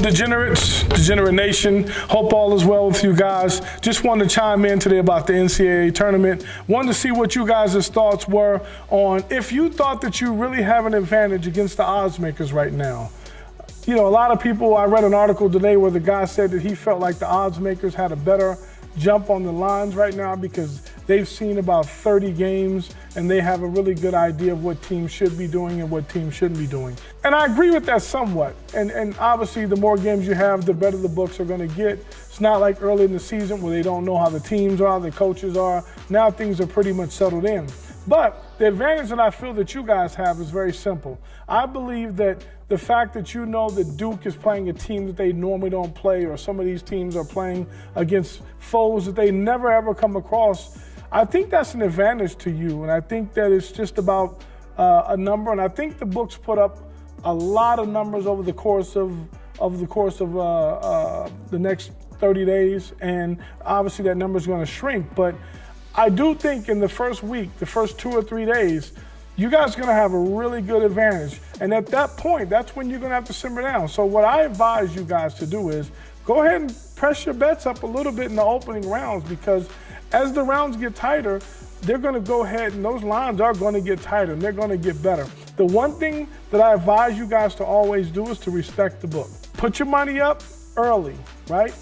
Degenerates, Degenerate Nation. Hope all is well with you guys. Just wanted to chime in today about the NCAA tournament. Wanted to see what you guys' thoughts were on if you thought that you really have an advantage against the odds makers right now. You know, a lot of people, I read an article today where the guy said that he felt like the odds makers had a better jump on the lines right now because they've seen about 30 games and they have a really good idea of what teams should be doing and what teams shouldn't be doing. And I agree with that somewhat. And obviously the more games you have, the better the books are going to get. It's not like early in the season where they don't know how the teams are, the coaches are. Now things are pretty much settled in. But the advantage that I feel that you guys have is very simple. I believe that the fact that you know that Duke is playing a team that they normally don't play, or some of these teams are playing against foes that they never ever come across, I think that's an advantage to you. And I think that it's just about a number. And I think the books put up a lot of numbers over the course of the next 30 days. And obviously that number is going to shrink. But I do think in the first week, the first 2 or 3 days, you guys are going to have a really good advantage. And at that point, that's when you're going to have to simmer down. So what I advise you guys to do is go ahead and press your bets up a little bit in the opening rounds, because as the rounds get tighter, they're going to go ahead and those lines are going to get tighter and they're going to get better. The one thing that I advise you guys to always do is to respect the book. Put your money up early, right?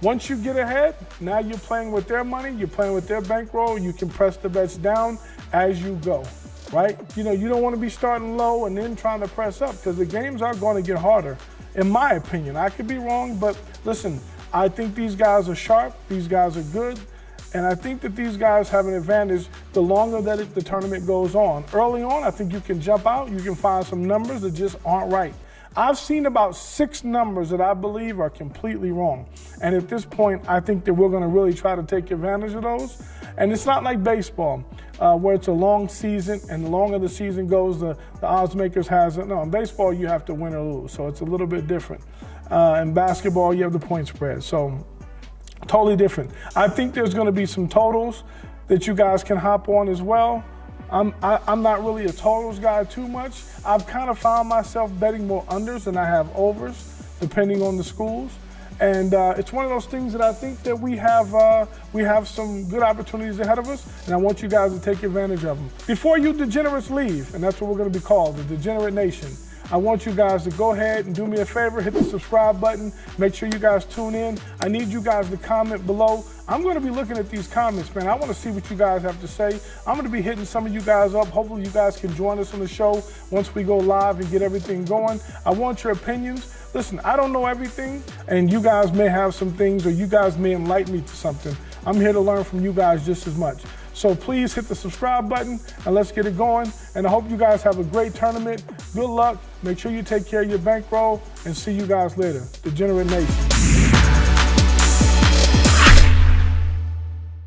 Once you get ahead, now you're playing with their money, you're playing with their bankroll, you can press the bets down as you go, right? You know, you don't want to be starting low and then trying to press up, because the games are going to get harder, in my opinion. I could be wrong, but listen, I think these guys are sharp, these guys are good, and I think that these guys have an advantage the longer that the tournament goes on. Early on, I think you can jump out, you can find some numbers that just aren't right. I've seen about 6 numbers that I believe are completely wrong. And at this point, I think that we're going to really try to take advantage of those. And it's not like baseball, where it's a long season, and the longer the season goes, the odds makers has it. No, in baseball, you have to win or lose, so it's a little bit different. In basketball, you have the point spread, so totally different. I think there's going to be some totals that you guys can hop on as well. I'm not really a totals guy too much. I've kind of found myself betting more unders than I have overs, depending on the schools. And it's one of those things that I think that we have some good opportunities ahead of us, and I want you guys to take advantage of them. Before you degenerates leave, and that's what we're going to be called, the Degenerate Nation, I want you guys to go ahead and do me a favor, hit the subscribe button, make sure you guys tune in. I need you guys to comment below. I'm going to be looking at these comments, man. I want to see what you guys have to say. I'm going to be hitting some of you guys up. Hopefully you guys can join us on the show once we go live and get everything going. I want your opinions. Listen, I don't know everything, and you guys may have some things, or you guys may enlighten me to something. I'm here to learn from you guys just as much. So please hit the subscribe button and let's get it going. And I hope you guys have a great tournament. Good luck. Make sure you take care of your bankroll, and see you guys later. Degenerate Nation.